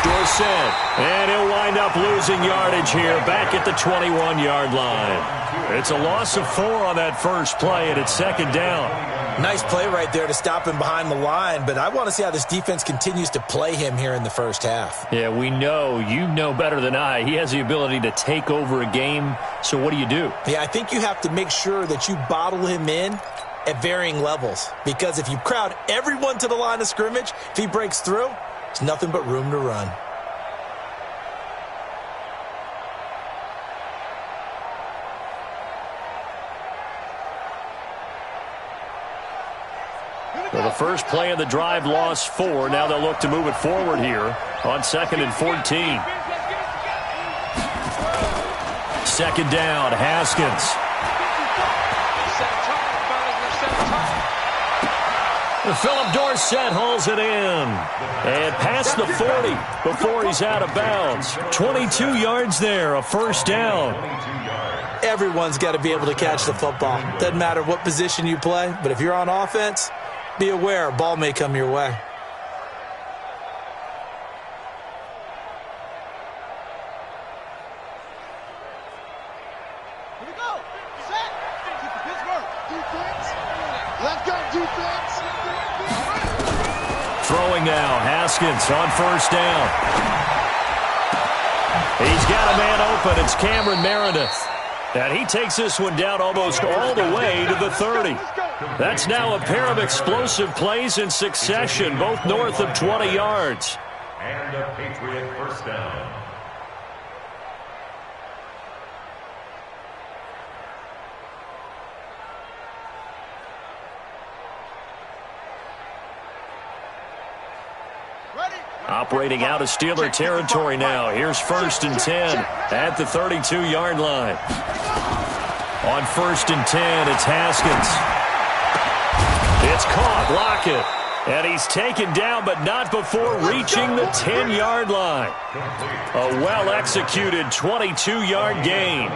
Dorsett. And he'll wind up losing yardage here back at the 21-yard line. It's a loss of 4 on that first play, and it's second down. Nice play right there to stop him behind the line, but I want to see how this defense continues to play him here in the first half. Yeah, you know better than I. He has the ability to take over a game, so what do? Yeah, I think you have to make sure that you bottle him in at varying levels, because if you crowd everyone to the line of scrimmage, if he breaks through, there's nothing but room to run. Well, the first play of the drive lost 4. Now they'll look to move it forward here on 2nd and 14. Second down, Haskins. Philip Dorsett hauls it in. And past the 40 before he's out of bounds. 22 yards there, a first down. Everyone's got to be able to catch the football. Doesn't matter what position you play, but if you're on offense, be aware a ball may come your way. Here we go. Set. Pittsburgh. Defense. Let's go, defense. Throwing now, Haskins on first down. He's got a man open. It's Cameron Meredith. And he takes this one down almost all the way to the 30. That's now a pair of explosive plays in succession, both north of 20 yards. And a Patriot first down. Operating out of Steeler territory now. Here's 1st and 10 at the 32-yard line. On 1st and 10, it's Haskins. It's caught, Lockett. And he's taken down, but not before reaching the 10-yard line. A well-executed 22-yard gain.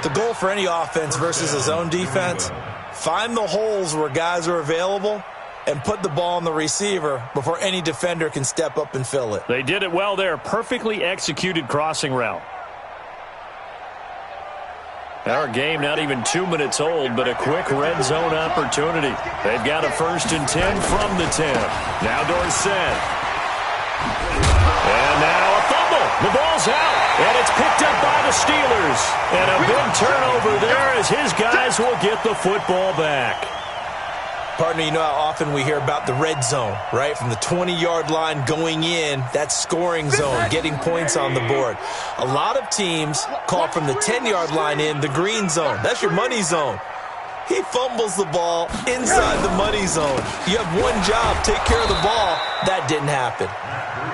The goal for any offense versus his own defense, find the holes where guys are available and put the ball on the receiver before any defender can step up and fill it. They did it well there. Perfectly executed crossing route. Our game not even 2 minutes old, but a quick red zone opportunity. They've got a 1st and 10 from the 10. Now Dorsett. And now a fumble. The ball's out, and it's picked up by the Steelers. And a big turnover there as his guys will get the football back. Partner, you know how often we hear about the red zone, right? From the 20-yard line going in, that scoring zone, getting points on the board. A lot of teams call from the 10-yard line in the green zone. That's your money zone. He fumbles the ball inside the money zone. You have one job, take care of the ball. That didn't happen.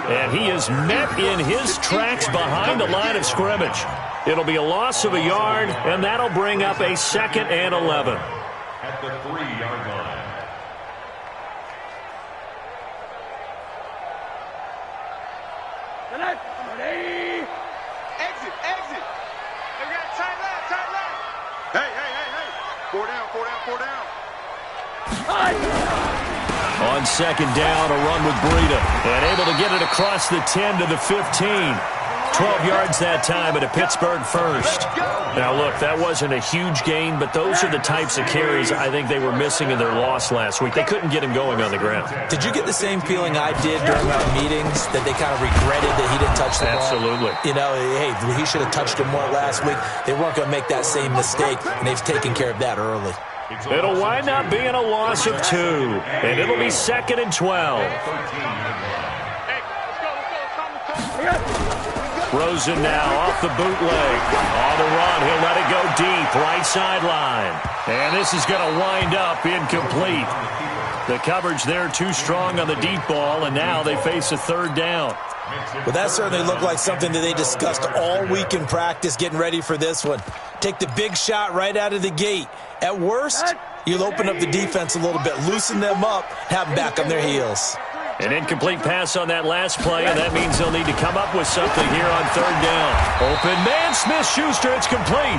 And he is met in his tracks behind the line of scrimmage. It'll be a loss of a yard, and that'll bring up a 2nd and 11. At the 3-yard line. Exit. They got tight left. Hey. 4 down. On 2nd down, a run with Breida. And able to get it across the 10 to the 15. 12 yards that time at a Pittsburgh first. Now, look, that wasn't a huge gain, but those are the types of carries I think they were missing in their loss last week. They couldn't get him going on the ground. Did you get the same feeling I did during our meetings, that they kind of regretted that he didn't touch the ball? Absolutely. You know, hey, he should have touched him more last week. They weren't going to make that same mistake, and they've taken care of that early. It'll wind up being a loss of 2, and it'll be 2nd and 12. Rosen now off the bootleg. On the run, he'll let it go deep, right sideline. And this is going to wind up incomplete. The coverage there too strong on the deep ball, and now they face a 3rd down. Well, that certainly looked like something that they discussed all week in practice getting ready for this one. Take the big shot right out of the gate. At worst, you'll open up the defense a little bit, loosen them up, have them back on their heels. An incomplete pass on that last play, and that means they'll need to come up with something here on 3rd down. Open man, Smith-Schuster, it's complete.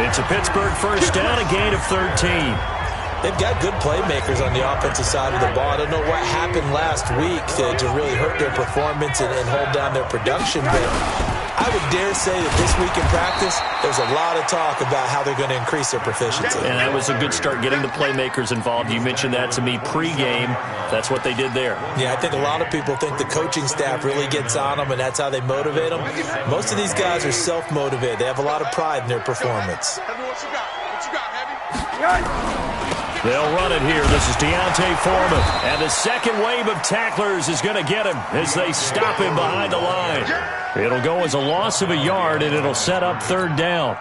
It's a Pittsburgh first down, a gain of 13. They've got good playmakers on the offensive side of the ball. I don't know what happened last week to really hurt their performance and hold down their production, but I would dare say that this week in practice, there's a lot of talk about how they're going to increase their proficiency. And that was a good start, getting the playmakers involved. You mentioned that to me pregame. That's what they did there. Yeah, I think a lot of people think the coaching staff really gets on them, and that's how they motivate them. Most of these guys are self-motivated. They have a lot of pride in their performance. They'll run it here. This is Deontay Foreman. And the second wave of tacklers is going to get him as they stop him behind the line. It'll go as a loss of a yard, and it'll set up third down.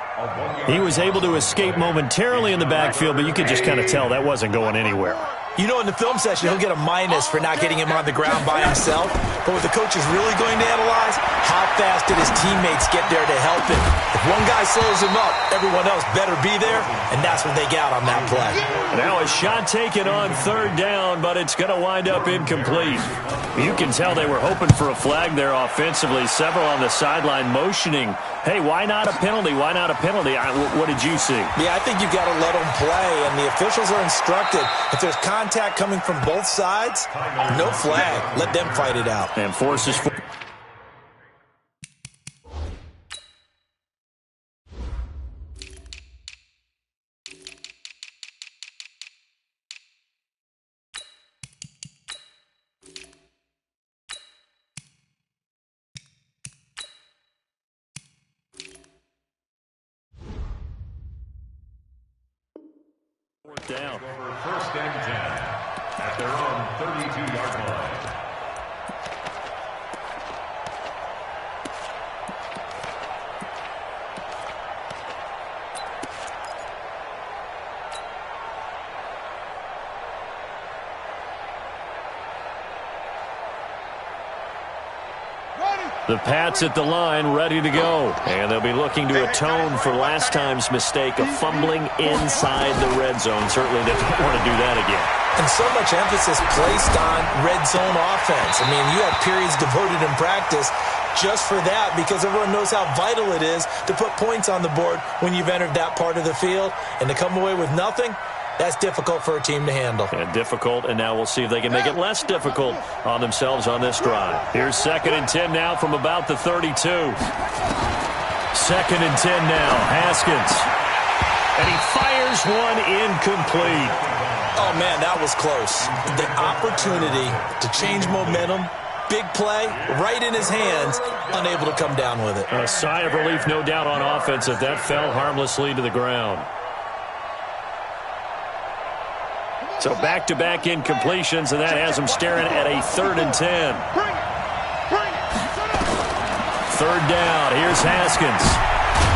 He was able to escape momentarily in the backfield, but you could just kind of tell that wasn't going anywhere. You know, in the film session, he'll get a minus for not getting him on the ground by himself. But what the coach is really going to analyze, how fast did his teammates get there to help him? If one guy slows him up, everyone else better be there, and that's what they got on that play. Now a shot taken on third down, but it's going to wind up incomplete. You can tell they were hoping for a flag there offensively. Several on the sideline motioning, hey, why not a penalty? Why not a penalty? What did you see? Yeah, I think you've got to let them play, and the officials are instructed, if there's contact coming from both sides, no flag. Let them fight it out. And forces for... down. First and 10 at their own 32-yard line. The Pats at the line, ready to go. And they'll be looking to atone for last time's mistake of fumbling inside the red zone. Certainly they don't want to do that again. And so much emphasis placed on red zone offense. I mean, you have periods devoted in practice just for that, because everyone knows how vital it is to put points on the board when you've entered that part of the field. And to come away with nothing, that's difficult for a team to handle. And difficult, and now we'll see if they can make it less difficult on themselves on this drive. Here's 2nd and 10 now from about the 32. 2nd and 10 now, Haskins. And he fires one incomplete. Oh, man, that was close. The opportunity to change momentum, big play, right in his hands, unable to come down with it. A sigh of relief, no doubt, on offense if that fell harmlessly to the ground. So back-to-back incompletions, and that has them staring at a 3rd and 10. 3rd down, here's Haskins.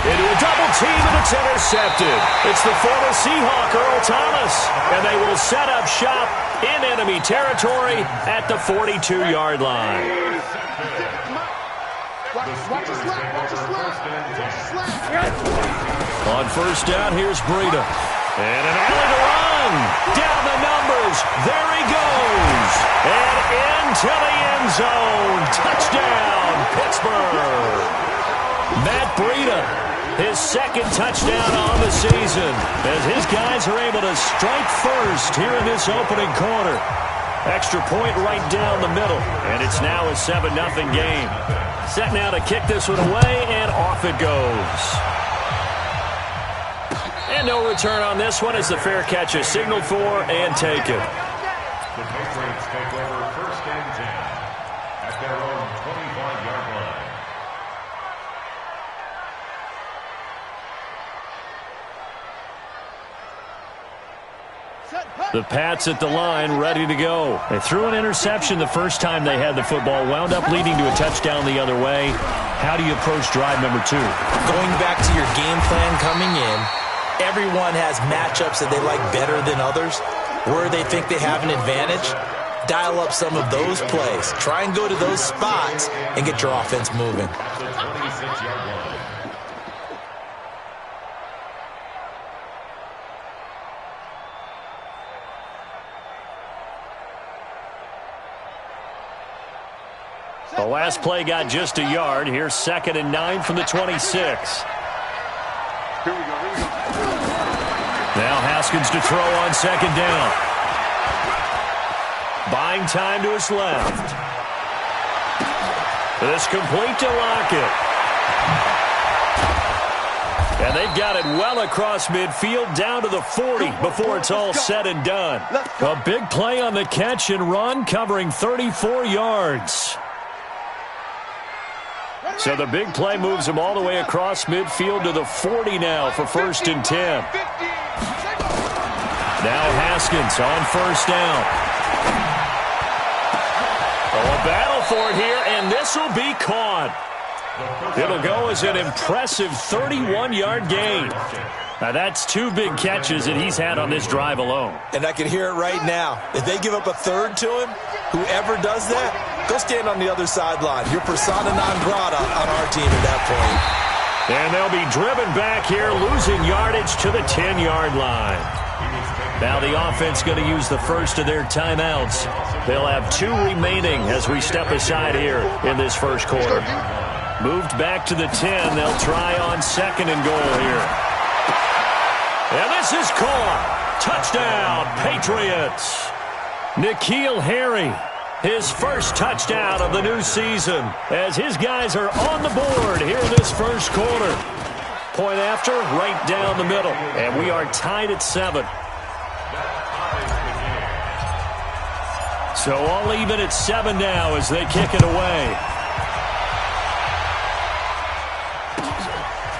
Into a double team, and it's intercepted. It's the former Seahawk, Earl Thomas, and they will set up shop in enemy territory at the 42-yard line. On 1st down, here's Breida. And an alley to run. Down the numbers. There he goes. And into the end zone. Touchdown, Pittsburgh. Matt Breida, his 2nd touchdown on the season, as his guys are able to strike first here in this opening quarter. Extra point right down the middle, and it's now a 7-0 game. Set now to kick this one away, and off it goes. And no return on this one as the fair catch is signaled for and taken. The Patriots take over 1st and 10 at their own 25-yard line. The Pats at the line, ready to go. They threw an interception the first time they had the football, wound up leading to a touchdown the other way. How do you approach drive number 2? Going back to your game plan coming in, everyone has matchups that they like better than others, where they think they have an advantage. Dial up some of those plays. Try and go to those spots and get your offense moving. The 26-yard line. The last play got just a yard. Here's 2nd and 9 from the 26. Here we go. Now Haskins Haskins to throw on second down. Buying time to his left. This complete to Lockett. And they've got it well across midfield down to the 40 before it's all said and done. A big play on the catch and run, covering 34 yards. So the big play moves him all the way across midfield to the 40 now for 1st and 10. Now Haskins on 1st down. Oh, a battle for it here, and this will be caught. It'll go as an impressive 31-yard gain. Now, that's 2 big catches that he's had on this drive alone. And I can hear it right now. If they give up a third to him, whoever does that, go stand on the other sideline. You're persona non grata on our team at that point. And they'll be driven back here, losing yardage to the 10-yard line. Now the offense going to use the first of their timeouts. They'll have 2 remaining as we step aside here in this first quarter. Moved back to the 10. They'll try on 2nd and goal here. And this is caught. Touchdown, Patriots. N'Keal Harry, his first touchdown of the new season, as his guys are on the board here in this first quarter. Point after, right down the middle. And we are tied at 7. So all even at 7 now as they kick it away.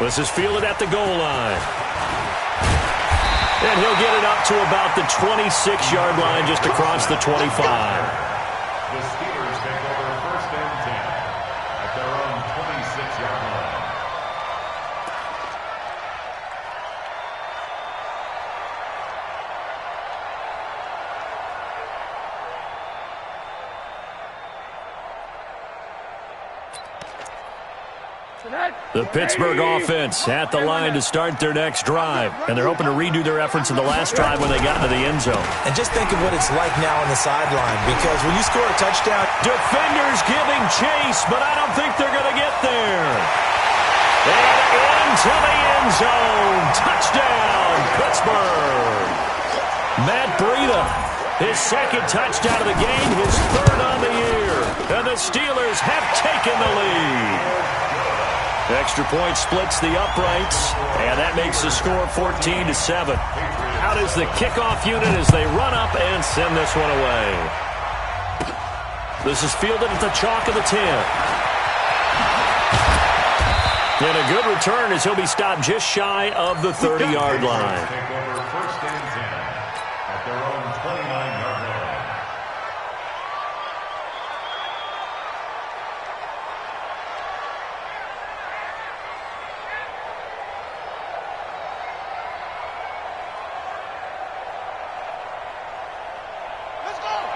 This is fielded at the goal line. And he'll get it up to about the 26-yard line, just across the 25. The Steelers take over 1st and 10 at their own 26-yard line. The Pittsburgh offense at the line to start their next drive. And they're hoping to redo their efforts in the last drive when they got into the end zone. And just think of what it's like now on the sideline, because when you score a touchdown, defenders giving chase, but I don't think they're going to get there. And into the end zone. Touchdown, Pittsburgh. Matt Breida, his 2nd touchdown of the game, his 3rd on the year. And the Steelers have taken the lead. Extra point splits the uprights, and that makes the score 14-7. Out is the kickoff unit as they run up and send this one away. This is fielded at the chalk of the 10. And a good return as he'll be stopped just shy of the 30-yard line. Take over 1st and 10 at their own 29-yard line.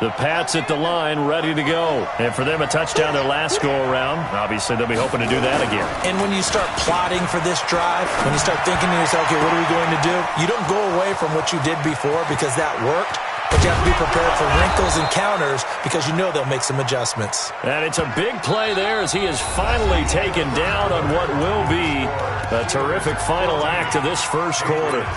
The Pats at the line, ready to go. And for them, a touchdown their last go-around. Obviously, they'll be hoping to do that again. and when you start plotting for this drive, when you start thinking to yourself, okay, what are we going to do? You don't go away from what you did before because that worked, but you have to be prepared for wrinkles and counters because you know they'll make some adjustments. And it's a big play there as he is finally taken down on what will be a terrific final act of this first quarter.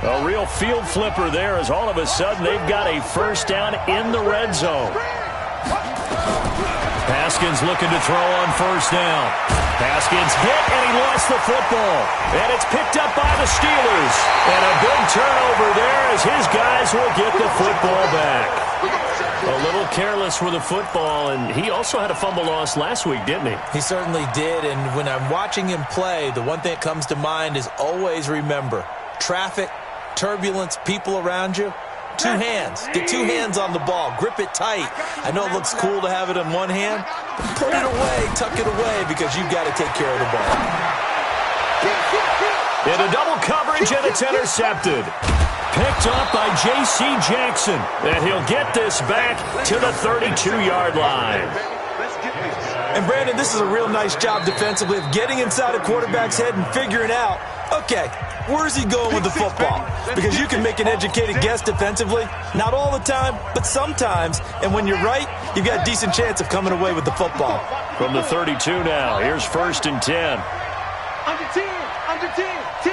A real field flipper there as all of a sudden they've got a first down in the red zone. Haskins looking to throw on first down. Haskins hit and he lost the football. And it's picked up by the Steelers. And a big turnover there as his guys will get the football back. A little careless with the football, and he also had a fumble loss last week, didn't he? He certainly did, and when I'm watching him play, the one thing that comes to mind is always remember, traffic, turbulence, people around you, two hands. Get two hands on the ball. Grip it tight. I know it looks cool to have it in one hand, but put it away, tuck it away, because you've got to take care of the ball. Into double coverage, and it's intercepted. Picked up by J.C. Jackson, and he'll get this back to the 32-yard line. And Brandon, this is a real nice job defensively of getting inside a quarterback's head and figuring out, okay, where's he going with the football? Because you can make an educated guess defensively. Not all the time, but sometimes. And when you're right, you've got a decent chance of coming away with the football. From the 32 now, here's 1st and 10. Under 10, under 10, 10.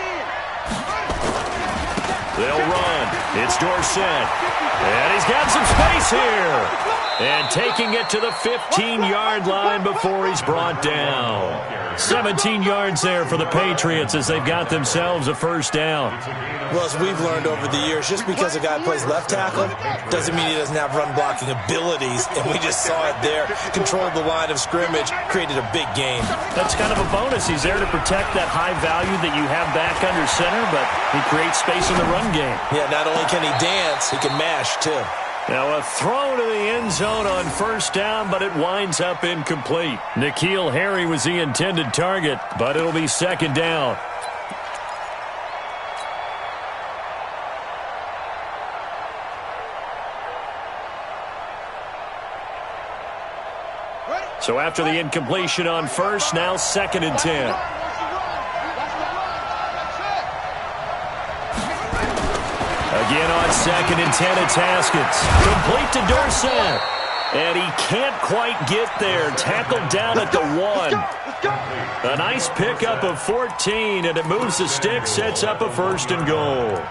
They'll run. It's Dorsett. And he's got some space here. And taking it to the 15-yard line before he's brought down. 17 yards there for the Patriots as they've got themselves a 1st down. Well, as we've learned over the years, just because a guy plays left tackle doesn't mean he doesn't have run-blocking abilities. And we just saw it there. Controlled the line of scrimmage, created a big gain. That's kind of a bonus. He's there to protect that high value that you have back under center, but he creates space in the run game. Yeah, not only can he dance, he can mash, too. Now a throw to the end zone on 1st down, but it winds up incomplete. N'Keal Harry was the intended target, but it'll be 2nd down. So after the incompletion on 1st, now 2nd and 10. Again on 2nd and 10, it's Haskins. Complete to Dorsett. And he can't quite get there. Tackled down at the 1. A nice pickup of 14, and it moves the stick, sets up a 1st and goal.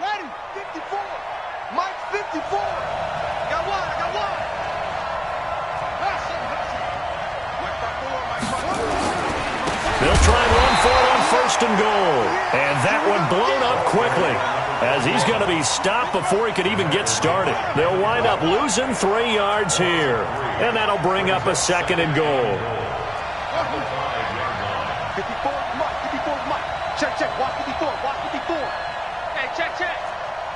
Ready, 54. Mike, 54. Got one, I got one. They'll try and run for it on 1st and goal. And that one blown up quickly as he's going to be stopped before he could even get started. They'll wind up losing 3 yards here. And that'll bring up a 2nd and goal. 54, Mike, 54, Mike. Check, check, watch 54, watch 54. Hey, check, check.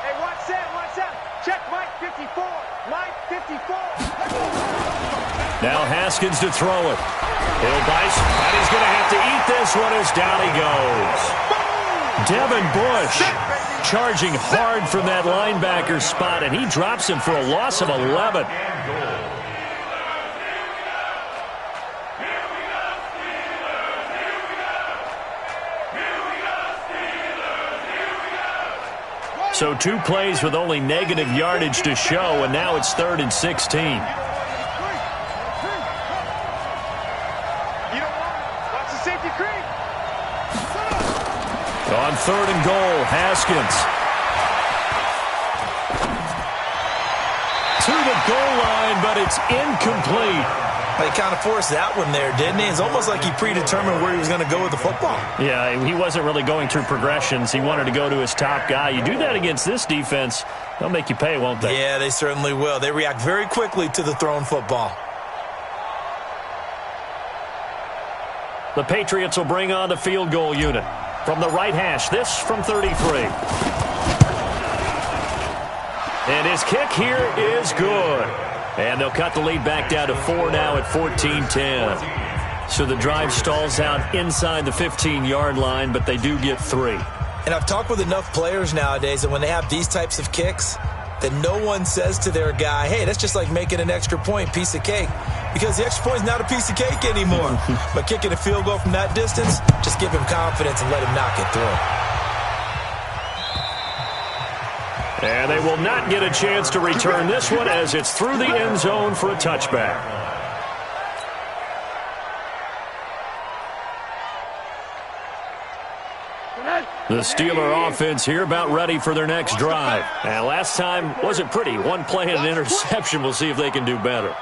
Hey, watch that, watch that. Check, Mike, 54, Mike, 54. Now Haskins to throw it. He'll dice, and he's going to have to eat this one as down he goes. Devin Bush charging hard from that linebacker spot, and he drops him for a loss of 11. So 2 plays with only negative yardage to show, and now it's 3rd and 16. On 3rd and goal, Haskins. To the goal line, but it's incomplete. He kind of forced that one there, didn't he? It's almost like he predetermined where he was going to go with the football. Yeah, he wasn't really going through progressions. He wanted to go to his top guy. You do that against this defense, they'll make you pay, won't they? Yeah, they certainly will. They react very quickly to the thrown football. The Patriots will bring on the field goal unit. From the right hash, this from 33. And his kick here is good. And they'll cut the lead back down to 4 now at 14-10. So the drive stalls out inside the 15-yard line, but they do get 3. And I've talked with enough players nowadays that when they have these types of kicks, that no one says to their guy, hey, that's just like making an extra point, piece of cake. Because the extra point is not a piece of cake anymore. But kicking a field goal from that distance, just give him confidence and let him knock it through. And they will not get a chance to return this one as it's through the end zone for a touchback. The Steeler offense here about ready for their next drive. And last time wasn't pretty. 1 play and an interception. We'll see if they can do better.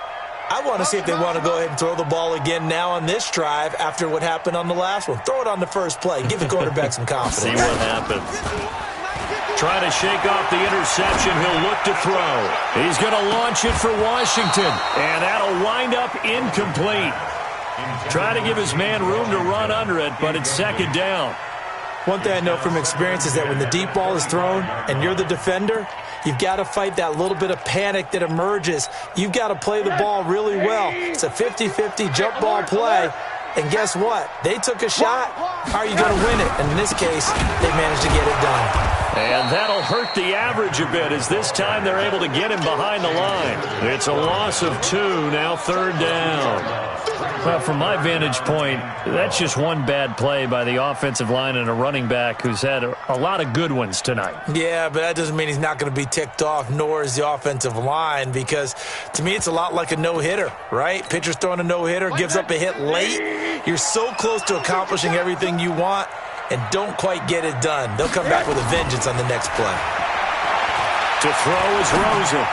I want to see if they want to go ahead and throw the ball again now on this drive after what happened on the last one. Throw it on the first play. Give the quarterback some confidence. See what happens. Trying to shake off the interception. He'll look to throw. He's going to launch it for Washington. And that'll wind up incomplete. Try to give his man room to run under it, but it's 2nd down. One thing I know from experience is that when the deep ball is thrown and you're the defender, you've got to fight that little bit of panic that emerges. You've got to play the ball really well. It's a 50-50 jump ball play. And guess what? They took a shot. How are you going to win it? And in this case, they managed to get it done. And that'll hurt the average a bit, as this time they're able to get him behind the line. It's a loss of 2, now 3rd down. Well, from my vantage point, that's just one bad play by the offensive line and a running back who's had a lot of good ones tonight. Yeah, but that doesn't mean he's not going to be ticked off, nor is the offensive line, because to me it's a lot like a no-hitter, right? Pitcher's throwing a no-hitter, gives up a hit late. You're so close to accomplishing everything you want and don't quite get it done. They'll come back with a vengeance on the next play. To throw is Rosen.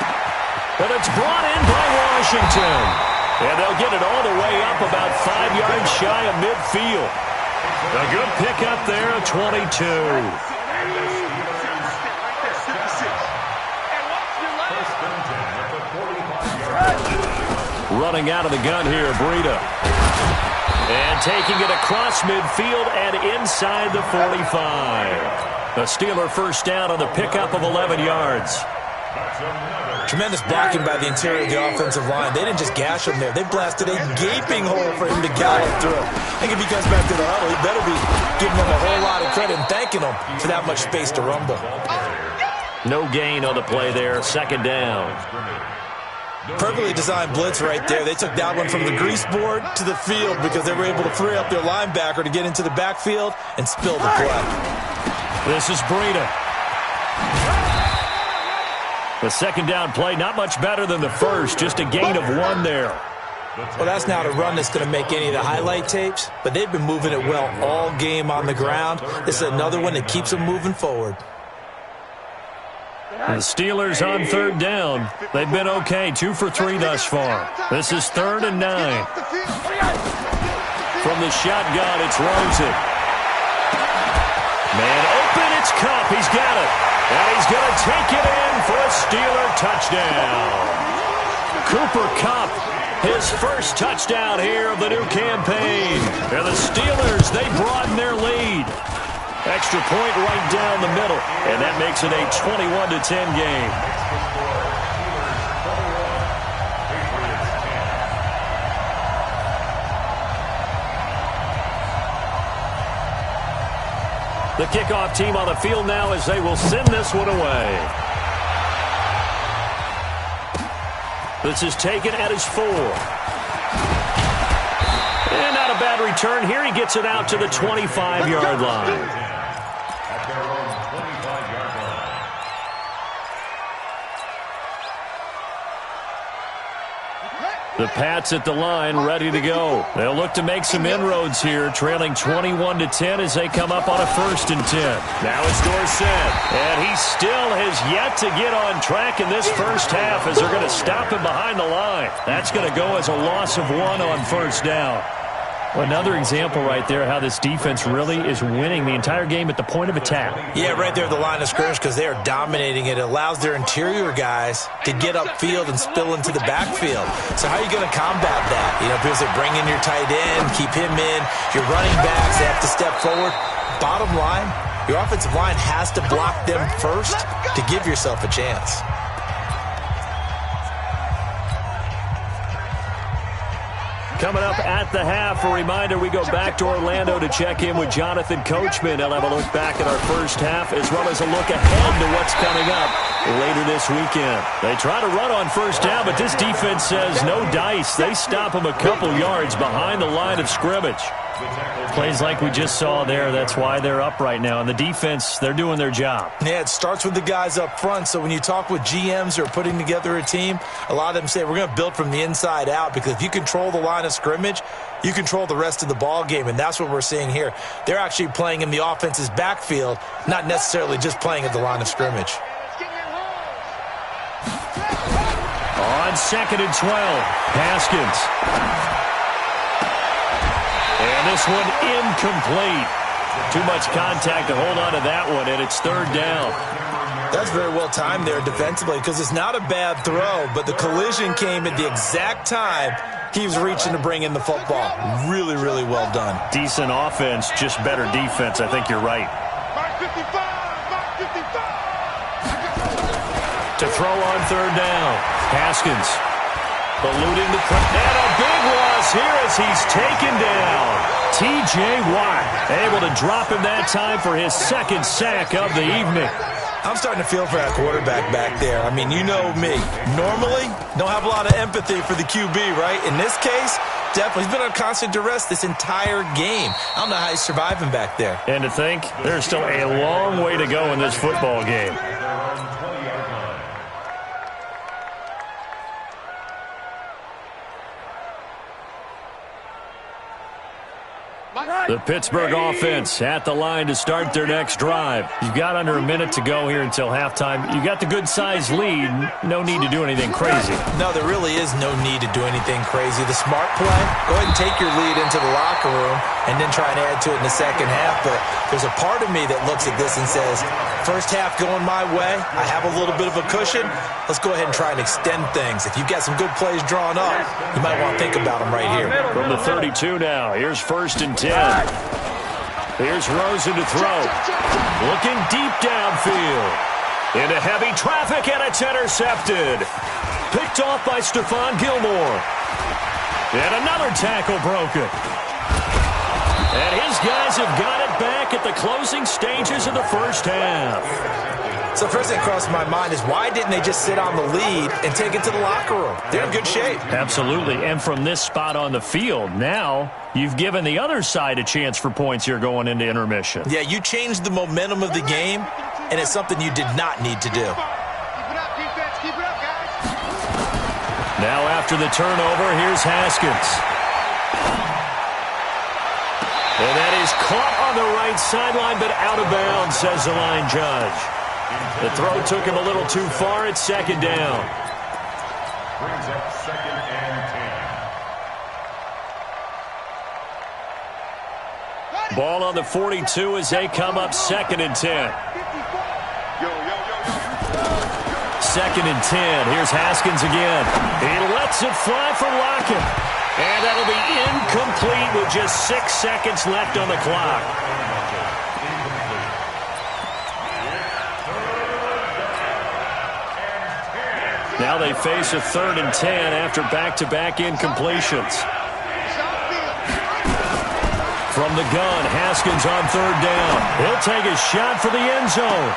But it's brought in by Washington. And they'll get it all the way up about 5 yards shy of midfield. A good pickup there at 22. Running out of the gun here, Breida. And taking it across midfield and inside the 45. A Steeler first down on the pickup of 11 yards. Tremendous blocking by the interior of the offensive line. They didn't just gash him there. They blasted a gaping hole for him to gallop through. I think if he comes back to the huddle, he better be giving them a whole lot of credit and thanking them for that much space to rumble. No gain on the play there. 2nd down. Perfectly designed blitz right there. They took that one from the grease board to the field because they were able to free up their linebacker to get into the backfield and spill the play. This is Breida. The 2nd down play, not much better than the first, just a gain of 1 there. Well, that's not a run that's going to make any of the highlight tapes, but they've been moving it well all game on the ground. This is another one that keeps them moving forward. The Steelers on 3rd down. They've been okay, 2 for 3 thus far. This is 3rd and 9. From the shotgun, it's Rosen. Man open, it's Cup. He's got it. And he's going to take it in for a Steeler touchdown. Cooper Kupp, his first touchdown here of the new campaign. And the Steelers, they broaden their lead. Extra point right down the middle. And that makes it a 21-10 game. The kickoff team on the field now as they will send this one away. This is taken at his 4. And not a bad return here. He gets it out to the 25-yard line. At their own 25-yard line. The Pats at the line, ready to go. They'll look to make some inroads here, trailing 21-10 as they come up on a 1st and 10. Now it's Dorsett, and he still has yet to get on track in this first half as they're going to stop him behind the line. That's going to go as a loss of 1 on 1st down. Well, another example right there how this defense really is winning the entire game at the point of attack. Yeah, right there at the line of scrimmage because they are dominating it. It allows their interior guys to get upfield and spill into the backfield. So how are you going to combat that? You know, because they bring in your tight end, keep him in. Your running backs, they have to step forward. Bottom line, your offensive line has to block them first to give yourself a chance. Coming up at the half, a reminder, we go back to Orlando to check in with Jonathan Coachman. He'll have a look back at our first half as well as a look ahead to what's coming up later this weekend. They try to run on 1st down, but this defense says no dice. They stop them a couple yards behind the line of scrimmage. Plays like we just saw there, that's why they're up right now. And the defense, they're doing their job. Yeah, it starts with the guys up front. So when you talk with GMs who are putting together a team, a lot of them say we're going to build from the inside out because if you control the line of scrimmage, you control the rest of the ball game, and that's what we're seeing here. They're actually playing in the offense's backfield, not necessarily just playing at the line of scrimmage. On 2nd and 12, Haskins. And this one incomplete. Too much contact to hold on to that one, and it's 3rd down. That's very well timed there defensively because it's not a bad throw, but the collision came at the exact time he was reaching to bring in the football. Really, really well done. Decent offense, just better defense. I think you're right. To throw on 3rd down, Haskins. Eluding the pressure. And a big loss here as he's taken down. T.J. Watt able to drop him that time for his second sack of the evening. I'm starting to feel for that quarterback back there. I mean, you know me. Normally, don't have a lot of empathy for the QB, right? In this case, definitely. He's been on constant duress this entire game. I don't know how he's surviving back there. And to think, there's still a long way to go in this football game. The Pittsburgh offense at the line to start their next drive. You've got under a minute to go here until halftime. You've got the good-sized lead. No need to do anything crazy. No, there really is no need to do anything crazy. The smart play, go ahead and take your lead into the locker room and then try and add to it in the second half. But there's a part of me that looks at this and says, first half going my way, I have a little bit of a cushion. Let's go ahead and try and extend things. If you've got some good plays drawn up, you might want to think about them right here. From the 32 now, here's 1st and 10. Here's Rosen to throw. Looking deep downfield. Into heavy traffic, and it's intercepted. Picked off by Stephon Gilmore. And another tackle broken. And his guys have got it back at the closing stages of the first half. So first thing crossed my mind is why didn't they just sit on the lead and take it to the locker room? They're in good shape. Absolutely. And from this spot on the field, now you've given the other side a chance for points here going into intermission. Yeah, you changed the momentum of the game, and it's something you did not need to do. Keep it up, defense. Keep it up, guys. Now after the turnover, here's Haskins. And that is caught on the right sideline, but out of bounds, says the line judge. The throw took him a little too far. It's 2nd down. Brings up 2nd and 10. Ball on the 42 as they come up 2nd and 10. 2nd and 10. Here's Haskins again. He lets it fly for Lockett. And that'll be incomplete with just 6 seconds left on the clock. Now they face a 3rd and 10 after back-to-back incompletions. From the gun, Haskins on 3rd down. He'll take a shot for the end zone.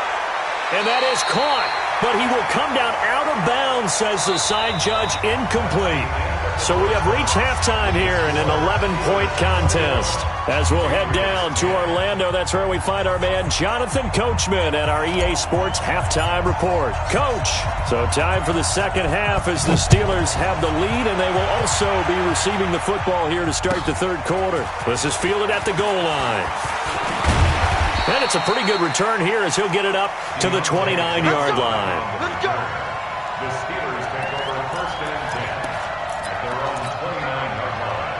And that is caught, but he will come down out of bounds, says the side judge, incomplete. So we have reached halftime here in an 11-point contest. As we'll head down to Orlando, that's where we find our man Jonathan Coachman at our EA Sports Halftime Report. Coach, so time for the second half as the Steelers have the lead, and they will also be receiving the football here to start the 3rd quarter. This is fielded at the goal line. And it's a pretty good return here as he'll get it up to the 29-yard line. Let's go. The Steelers take over 1st and 10 at their own 29-yard line.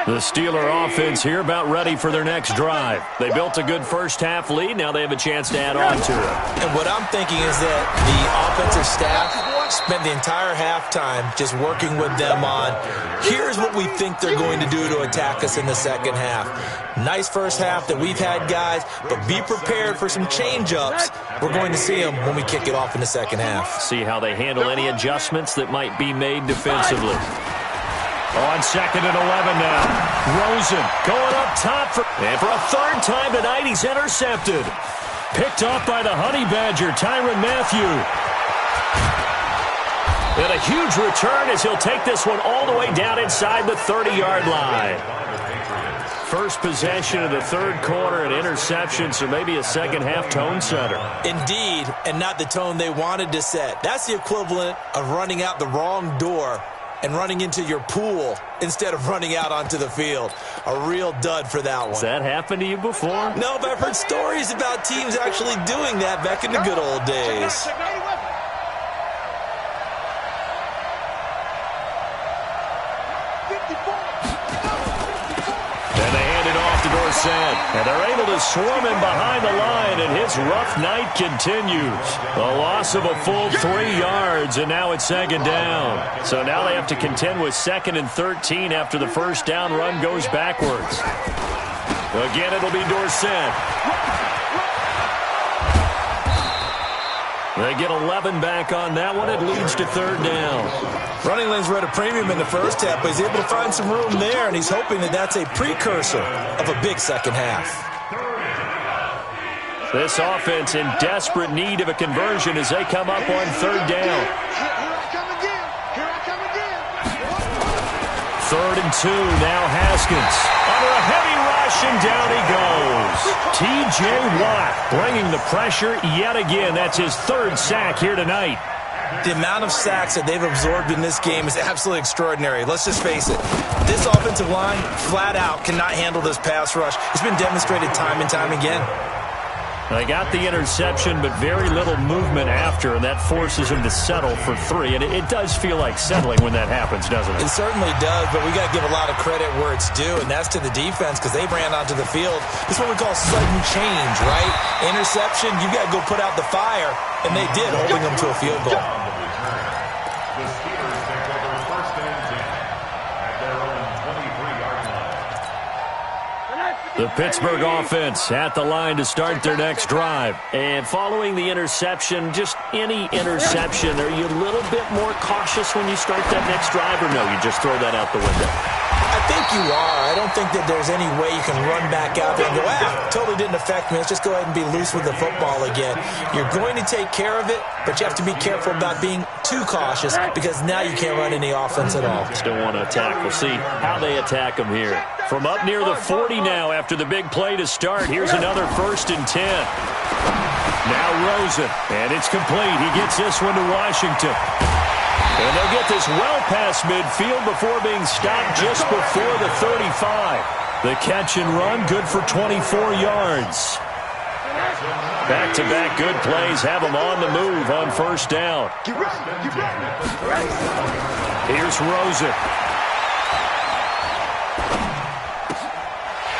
The Steeler offense here about ready for their next drive. They built a good first half lead. Now they have a chance to add on to it. And what I'm thinking is that the offensive staff spent the entire halftime just working with them on, here's what we think they're going to do to attack us in the second half. Nice first half that we've had, guys, but be prepared for some change-ups. We're going to see them when we kick it off in the second half. See how they handle any adjustments that might be made defensively. On 2nd and 11 now. Rosen going up top. And for a 3rd time tonight, he's intercepted. Picked off by the Honey Badger, Tyrann Mathieu. And a huge return as he'll take this one all the way down inside the 30-yard line. First possession of the 3rd quarter, an interception, so maybe a second-half tone setter. Indeed, and not the tone they wanted to set. That's the equivalent of running out the wrong door and running into your pool instead of running out onto the field. A real dud for that one. Has that happened to you before? No, but I've heard stories about teams actually doing that back in the good old days. And they hand it off to Dorsett. And they're able to swarm him behind the line, and his rough night continues. A loss of a full 3 yards, and now it's 2nd down. So now they have to contend with 2nd and 13 after the first down run goes backwards. Again, it'll be Dorsett. They get 11 back on that one. It leads to third down. Running lanes were at a premium in the first half, but he's able to find some room there, and he's hoping that that's a precursor of a big second half. This offense in desperate need of a conversion as they come up on third down. Third and 2, now Haskins. Under a heavy rush, and down he goes. T.J. Watt bringing the pressure yet again. That's his third sack here tonight. The amount of sacks that they've absorbed in this game is absolutely extraordinary. Let's just face it. This offensive line, flat out, cannot handle this pass rush. It's been demonstrated time and time again. They got the interception, but very little movement after, and that forces them to settle for 3. And it does feel like settling when that happens, doesn't it? It certainly does, but we got to give a lot of credit where it's due, and that's to the defense because they ran onto the field. This is what we call sudden change, right? Interception, you got to go put out the fire, and they did, holding them to a field goal. The Steelers take over first and 10 at their own 23-yard line. The Pittsburgh offense at the line to start their next drive. And following the interception, just any interception, are you a little bit more cautious when you start that next drive, or no, you just throw that out the window? I think you are. I don't think that there's any way you can run back out there and go, totally didn't affect me. Let's just go ahead and be loose with the football again. You're going to take care of it, but you have to be careful about being too cautious because now you can't run any offense at all. Still want to attack. We'll see how they attack them here. From up near the 40 now after the big play to start. Here's another first and 10. Now Rosen, and it's complete. He gets this one to Washington. And they'll get this well past midfield before being stopped just before the 35. The catch and run, good for 24 yards. Back-to-back good plays have them on the move on first down. Here's Rosen.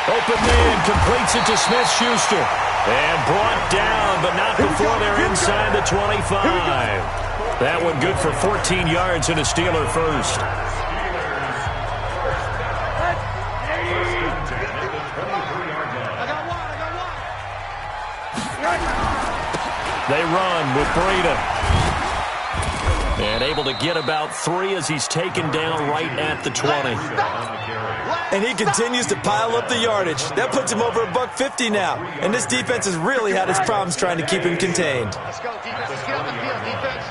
Open man, completes it to Smith-Schuster. And brought down, but not before they're inside the 25. That one good for 14 yards and a Steeler first. They run with Breida. And able to get about 3 as he's taken down right at the 20. And he continues to pile up the yardage. That puts him over $150 now. And this defense has really had its problems trying to keep him contained. Let's go, defense. Let's get on the field, defense.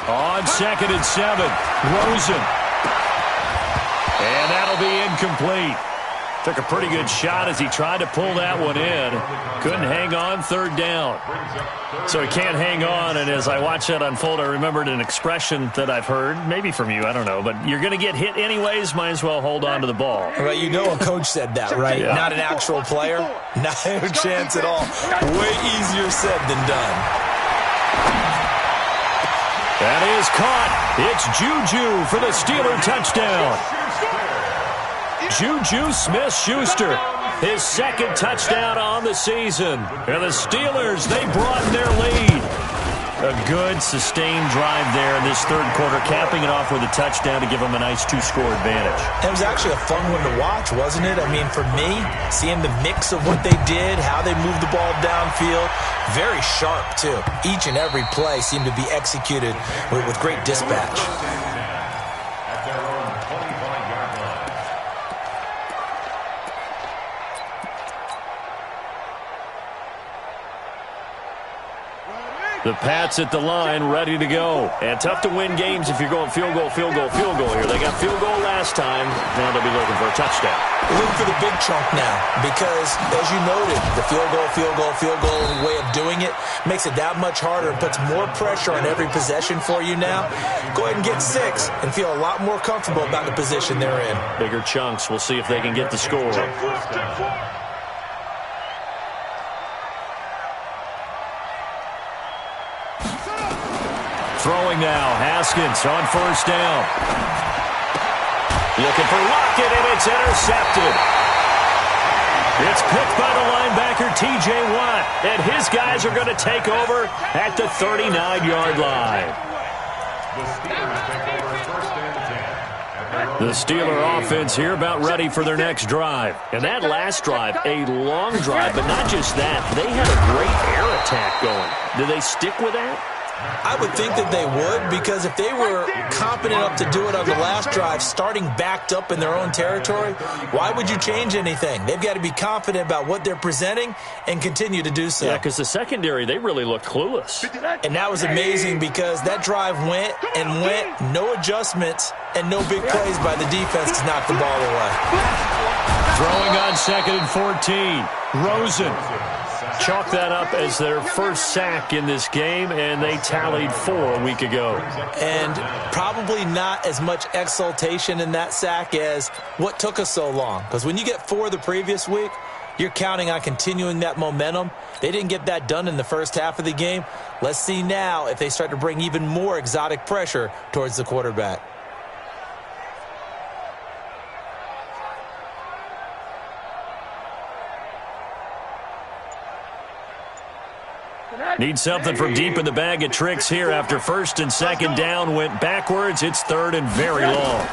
On 2nd and 7, Rosen. And that'll be incomplete. Took a pretty good shot as he tried to pull that one in. Couldn't hang on, third down. So he can't hang on, and as I watched that unfold, I remembered an expression that I've heard, maybe from you, I don't know, but you're going to get hit anyways, might as well hold on to the ball. Right, you know a coach said that, right? Yeah. Not an actual player. Not a chance at all. Way easier said than done. That is caught. It's Juju for the Steeler touchdown. Juju Smith-Schuster, his second touchdown on the season. And the Steelers, they broaden their lead. A good, sustained drive there in this third quarter, capping it off with a touchdown to give them a nice 2-score advantage. It was actually a fun one to watch, wasn't it? I mean, for me, seeing the mix of what they did, how they moved the ball downfield, very sharp, too. Each and every play seemed to be executed with great dispatch. The Pats at the line, ready to go. And tough to win games if you're going field goal, field goal, field goal here. They got field goal last time. Now they'll be looking for a touchdown. Look for the big chunk now because, as you noted, the field goal way of doing it makes it that much harder and puts more pressure on every possession for you now. Go ahead and get 6 and feel a lot more comfortable about the position they're in. Bigger chunks. We'll see if they can get the score. Throwing now, Haskins on first down. Looking for Lockett, and it's intercepted. It's picked by the linebacker, T.J. Watt, and his guys are going to take over at the 39-yard line. The Steelers take over first and 10 at The Steeler offense here about ready for their next drive. And that last drive, a long drive, but not just that. They had a great air attack going. Do they stick with that? I would think that they would, because if they were competent enough to do it on the last drive, starting backed up in their own territory, why would you change anything? They've got to be confident about what they're presenting and continue to do so. Yeah, because the secondary, they really looked clueless. And that was amazing because that drive went and went, no adjustments, and no big plays by the defense to knock the ball away. Throwing on 2nd and 14. Rosen. Chalk that up as their first sack in this game, and they tallied 4 a week ago. And probably not as much exultation in that sack as what took us so long. Because when you get 4 the previous week, you're counting on continuing that momentum. They didn't get that done in the first half of the game. Let's see now if they start to bring even more exotic pressure towards the quarterback. Need something from deep in the bag of tricks here after 1st and 2nd down went backwards. It's 3rd and very long.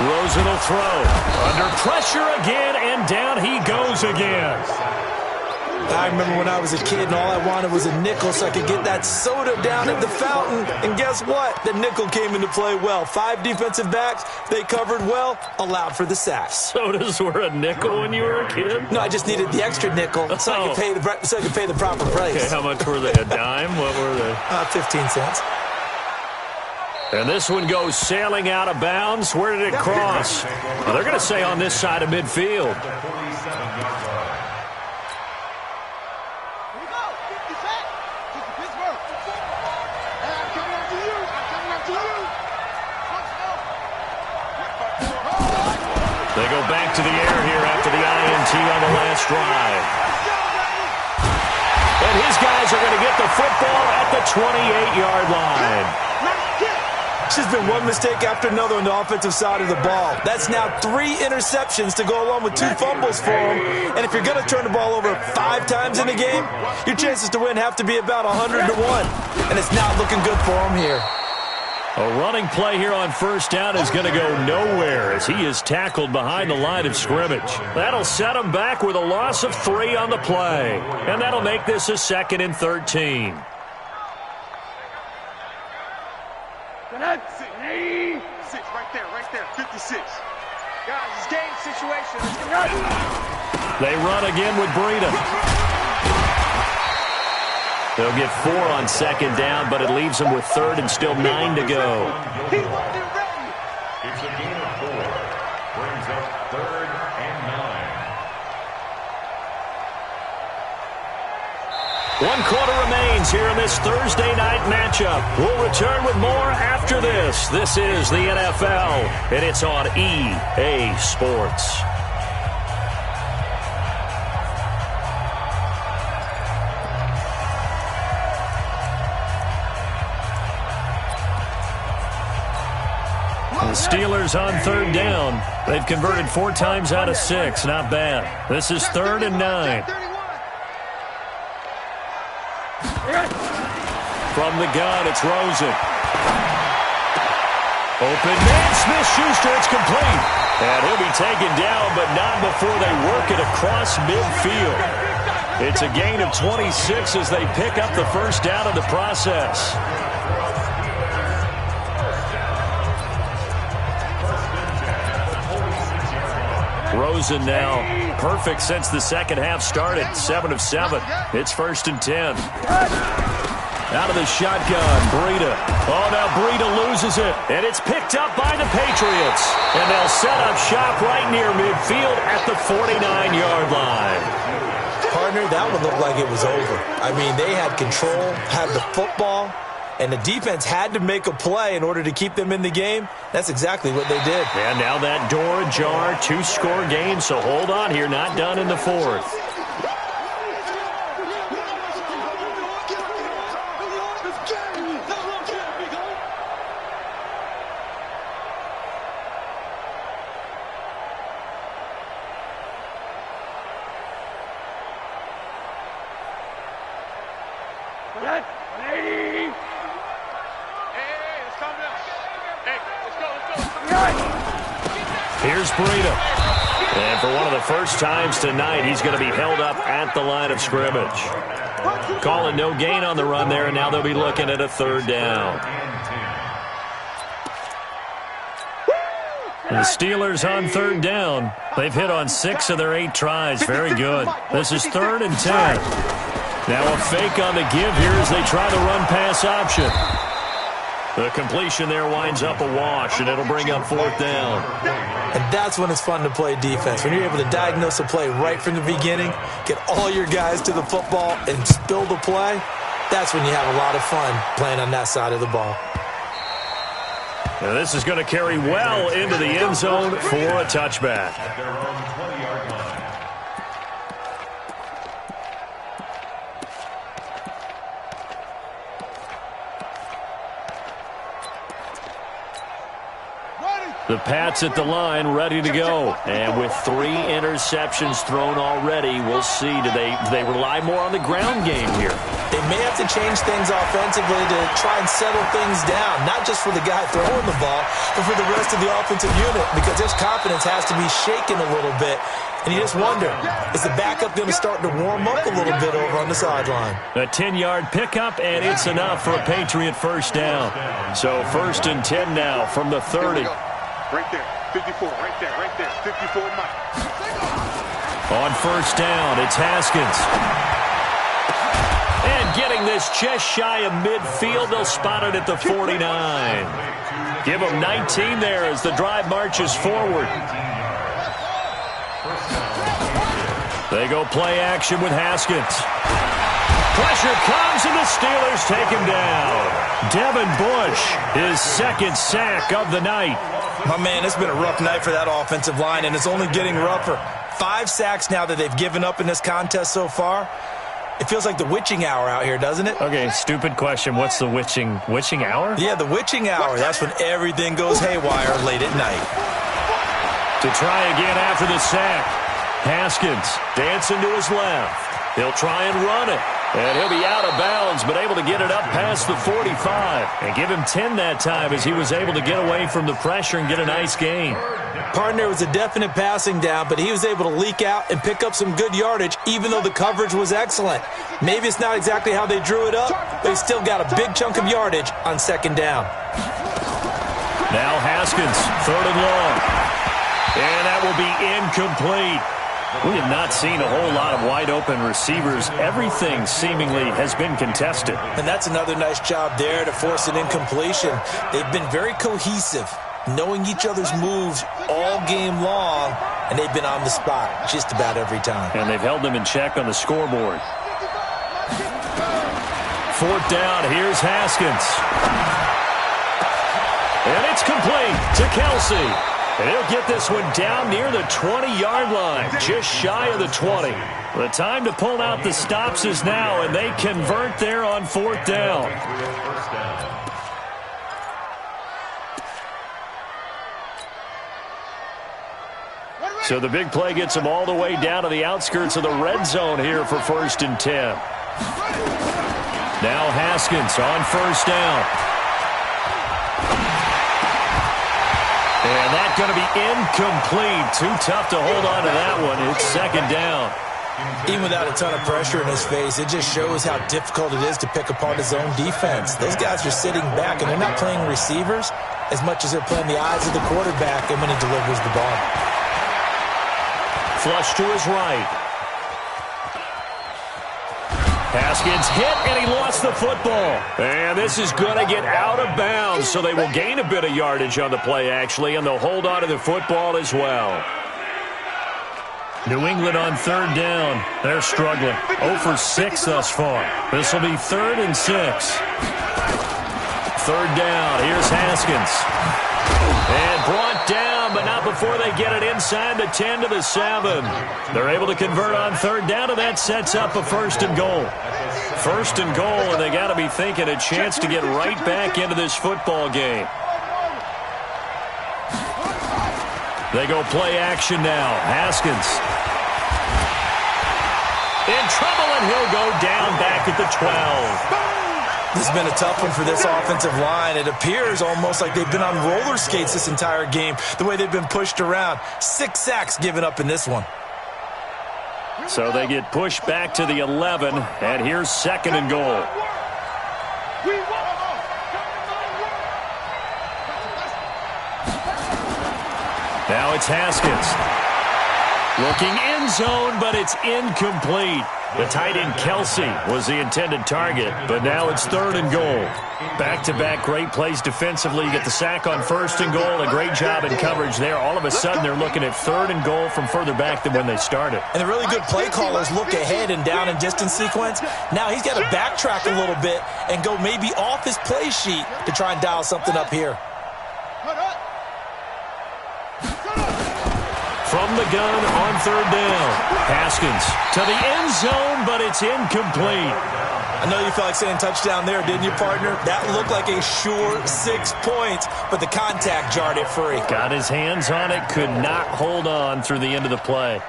Rosen will throw. Under pressure again, and down he goes again. I remember when I was a kid and all I wanted was a nickel so I could get that soda down at the fountain. And guess what? The nickel came into play well. 5 defensive backs, they covered well, allowed for the sacks. Sodas were a nickel when you were a kid? No, I just needed the extra nickel so I could pay the proper price. Okay, how much were they? A dime? What were they? 15 cents. And this one goes sailing out of bounds. Where did it cross? Well, they're going to say on this side of midfield. They go back to the air here after the INT on the last drive. And his guys are going to get the football at the 28-yard line. It's just been one mistake after another on the offensive side of the ball. That's now 3 interceptions to go along with 2 fumbles for him. And if you're going to turn the ball over 5 times in a game, your chances to win have to be about 100 to 1. And it's not looking good for him here. A running play here on 1st down is going to go nowhere as he is tackled behind the line of scrimmage. That'll set him back with a loss of 3 on the play. And that'll make this a 2nd and 13. Six, right there, 56. Guys, it's game situation. They run again with Breida. They'll get 4 on 2nd down, but it leaves them with 3rd and still 9 to go. It's a gain of 4. Brings up 3rd and 9. 1 quarter remains here in this Thursday night matchup. We'll return with more after this. This is the NFL, and it's on EA Sports. The Steelers on 3rd down. They've converted 4 times out of 6. Not bad. This is 3rd and 9. From the gun, it's Rosen. Open man, Smith-Schuster, it's complete. And he'll be taken down, but not before they work it across midfield. It's a gain of 26 as they pick up the 1st down in the process. Rosen now perfect since the 2nd half started. 7 of 7. It's 1st and 10. Out of the shotgun, Breida. Oh, now Breida loses it. And it's picked up by the Patriots. And they'll set up shop right near midfield at the 49-yard line. Partner, that one looked like it was over. I mean, they had control, had the football, and the defense had to make a play in order to keep them in the game. That's exactly what they did. And now that door ajar, 2-score game, so hold on here, not done in the 4th. Hey, let's calm down. Hey, let's go. Here's Breida. And for one of the first times tonight, he's going to be held up at the line of scrimmage. Calling no gain on the run there, and now they'll be looking at a third down. The Steelers on third down. They've hit on 6 of their 8 tries. Very good. This is 3rd and 10. Now a fake on the give here as they try the run-pass option. The completion there winds up a wash, and it'll bring up 4th down. And that's when it's fun to play defense. When you're able to diagnose a play right from the beginning, get all your guys to the football, and spill the play, that's when you have a lot of fun playing on that side of the ball. Now this is going to carry well into the end zone for a touchback. At their own 20-yard line. The Pats at the line, ready to go. And with 3 interceptions thrown already, we'll see. Do they rely more on the ground game here? They may have to change things offensively to try and settle things down, not just for the guy throwing the ball, but for the rest of the offensive unit, because his confidence has to be shaken a little bit. And you just wonder, is the backup going to start to warm up a little bit over on the sideline? A 10-yard pickup, and it's enough for a Patriot first down. So 1st and 10 now from the 30. Right there, 54, right there, 54 Mike. On first down, it's Haskins. And getting this just shy of midfield, they'll spot it at the 49. Give them 19 there as the drive marches forward. They go play action with Haskins. Pressure comes, and the Steelers take him down. Devin Bush, his 2nd sack of the night. My man, it's been a rough night for that offensive line, and it's only getting rougher. 5 sacks now that they've given up in this contest so far. It feels like the witching hour out here, doesn't it? Okay, stupid question. What's the witching hour? Yeah, the witching hour. That's when everything goes haywire late at night. To try again after the sack. Haskins dancing to his left. He'll try and run it. And he'll be out of bounds, but able to get it up past the 45. And give him 10 that time as he was able to get away from the pressure and get a nice gain. Partner was a definite passing down, but he was able to leak out and pick up some good yardage, even though the coverage was excellent. Maybe it's not exactly how they drew it up, but he still got a big chunk of yardage on 2nd down. Now Haskins, 3rd and long. And that will be incomplete. We have not seen a whole lot of wide-open receivers. Everything seemingly has been contested. And that's another nice job there to force an incompletion. They've been very cohesive, knowing each other's moves all game long, and they've been on the spot just about every time. And they've held them in check on the scoreboard. 4th down, here's Haskins. And it's complete to Kelsey. And he'll get this one down near the 20-yard line, just shy of the 20. The time to pull out the stops is now, and they convert there on 4th down. So the big play gets them all the way down to the outskirts of the red zone here for 1st and 10. Now Haskins on 1st down. And that's going to be incomplete. Too tough to hold on to that one. It's 2nd down. Even without a ton of pressure in his face, it just shows how difficult it is to pick apart his own defense. Those guys are sitting back, and they're not playing receivers as much as they're playing the eyes of the quarterback and when he delivers the ball. Flush to his right. Haskins hit, and he lost the football. And this is going to get out of bounds, so they will gain a bit of yardage on the play, actually, and they'll hold on to the football as well. New England on 3rd down. They're struggling. 0 for 6 thus far. This will be 3rd and 6. 3rd down. Here's Haskins. And brought down, but not before they get it inside the 10 to the 7. They're able to convert on 3rd down, and that sets up a 1st and goal. 1st and goal, and they got to be thinking a chance to get right back into this football game. They go play action now. Haskins in trouble, and he'll go down back at the 12. This has been a tough one for this offensive line. It appears almost like they've been on roller skates this entire game, the way they've been pushed around. 6 sacks given up in this one. So they get pushed back to the 11, and here's 2nd and goal. Now it's Haskins. Looking end zone, but it's incomplete. The tight end Kelsey was the intended target, but now it's 3rd and goal. Back-to-back great plays defensively. You get the sack on 1st and goal, a great job in coverage there. All of a sudden, they're looking at 3rd and goal from further back than when they started. And the really good play callers look ahead and down and distance sequence. Now he's got to backtrack a little bit and go maybe off his play sheet to try and dial something up here. From the gun on 3rd down. Haskins to the end zone, but it's incomplete. I know you felt like saying touchdown there, didn't you, partner? That looked like a sure 6 points, but the contact jarred it free. Got his hands on it, could not hold on through the end of the play.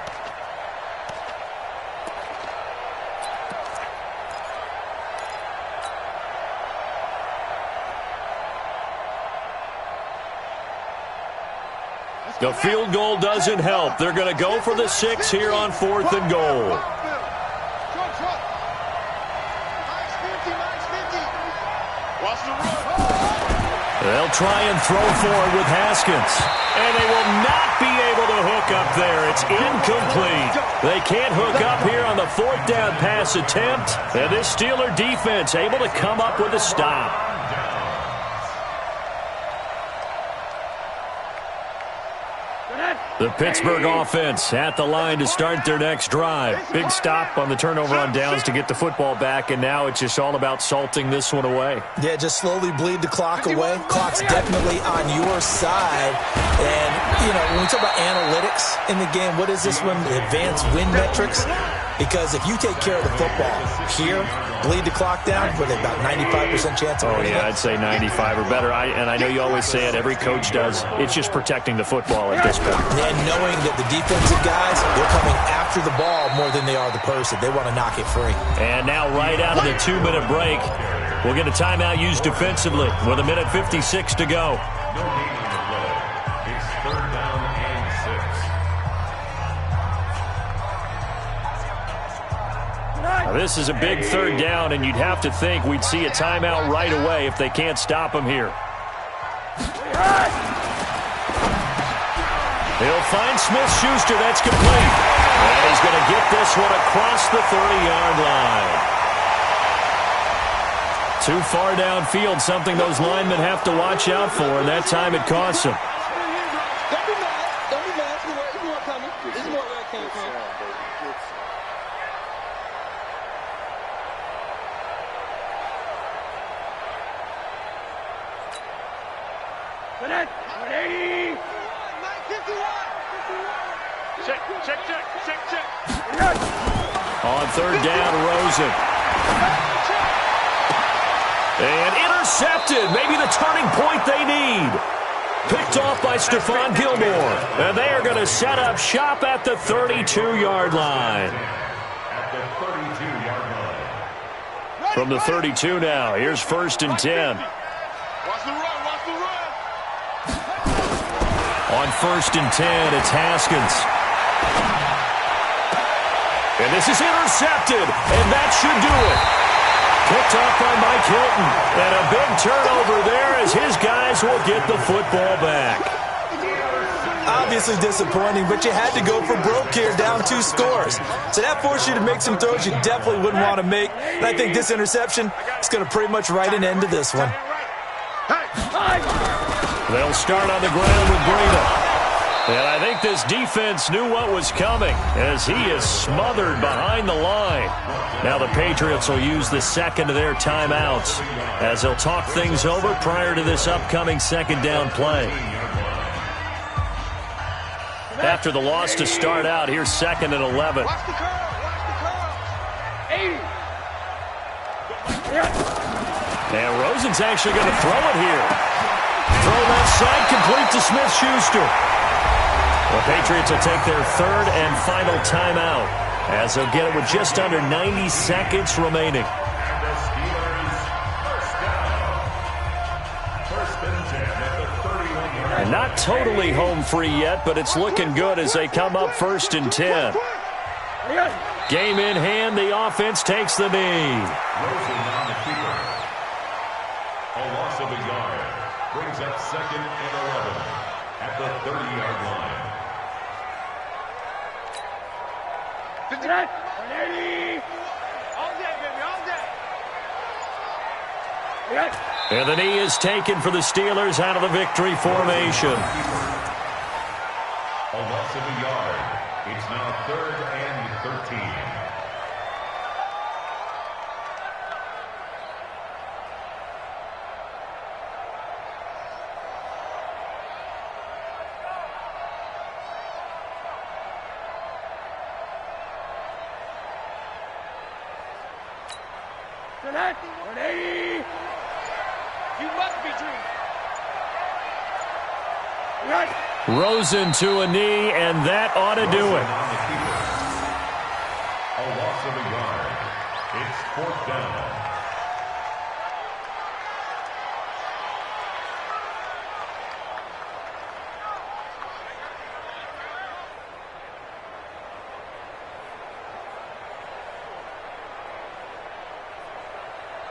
The field goal doesn't help. They're going to go for the 6 here on 4th and goal. They'll try and throw forward with Haskins. And they will not be able to hook up there. It's incomplete. They can't hook up here on the 4th down pass attempt. And this Steeler defense able to come up with a stop. The Pittsburgh offense at the line to start their next drive. Big stop on the turnover on downs to get the football back, and now it's just all about salting this one away. Yeah, just slowly bleed the clock away. Clock's definitely on your side. And, you know, when we talk about analytics in the game, what is this one? Advanced win metrics? Because if you take care of the football here, bleed the clock down, with about 95% chance of winning. Yeah, I'd say 95 or better. And I know you always say it, every coach does. It's just protecting the football at this point. And knowing that the defensive guys, they're coming after the ball more than they are the person. They want to knock it free. And now right out of the 2-minute break, we'll get a timeout used defensively with 1:56 to go. It's 3rd down and 6. Now, this is a big 3rd down, and you'd have to think we'd see a timeout right away if they can't stop him here. He'll find Smith-Schuster. That's complete. And he's going to get this one across the 30-yard line. Too far downfield, something those linemen have to watch out for, and that time it costs them. Don't be mad. Don't be mad. It's more coming. It's more where it came from. On 3rd down, Rosen. And intercepted. Maybe the turning point they need. Picked off by Stephon Gilmore. And they are going to set up shop at the 32-yard line. At the 32-yard line. From the 32 now, here's 1st and 10. Watch the run. Watch the run. On 1st and 10, it's Haskins. And this is intercepted, and that should do it. Picked off by Mike Hilton. And a big turnover there as his guys will get the football back. Obviously disappointing, but you had to go for broke here, down 2 scores. So that forced you to make some throws you definitely wouldn't want to make. And I think this interception is going to pretty much write an end to this one. They'll start on the ground with Breida. And I think this defense knew what was coming as he is smothered behind the line. Now the Patriots will use the 2nd of their timeouts as they'll talk things over prior to this upcoming 2nd down play. After the loss to start out, here's 2nd and 11. Watch the curl. Watch the curl. 80. And Rosen's actually going to throw it here. Throw left side, complete to Smith-Schuster. The Patriots will take their 3rd and final timeout as they'll get it with just under 90 seconds remaining. The Steelers And not totally home free yet, but it's looking good as they come up 1st and 10. Game in hand, the offense takes the knee. Rosen on the keeper. A loss of a yard. Brings up 2nd and 11 at the 30-yard line. 59, 180. All day, baby, all day. And the knee is taken for the Steelers out of the victory formation. A loss of a yard. It's now 3rd and 13. Tonight, 180. You must be dreaming. Rosen to a knee, and that ought to do it. A loss of a yard. It's 4th down.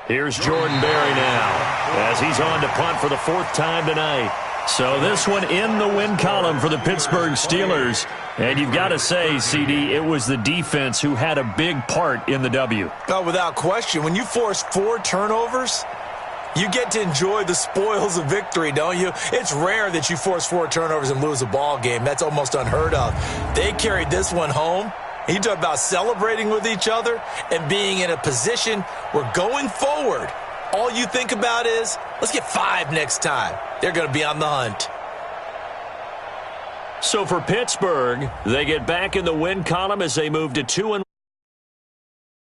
Here's Jordan Berry now, as he's on to punt for the 4th time tonight. So this one in the win column for the Pittsburgh Steelers. And you've got to say, CD, it was the defense who had a big part in the W. Oh, without question. When you force 4 turnovers, you get to enjoy the spoils of victory, don't you? It's rare that you force 4 turnovers and lose a ball game. That's almost unheard of. They carried this one home. You talk about celebrating with each other and being in a position where going forward, all you think about is, let's get 5 next time. They're going to be on the hunt. So for Pittsburgh, they get back in the win column as they move to 2-1.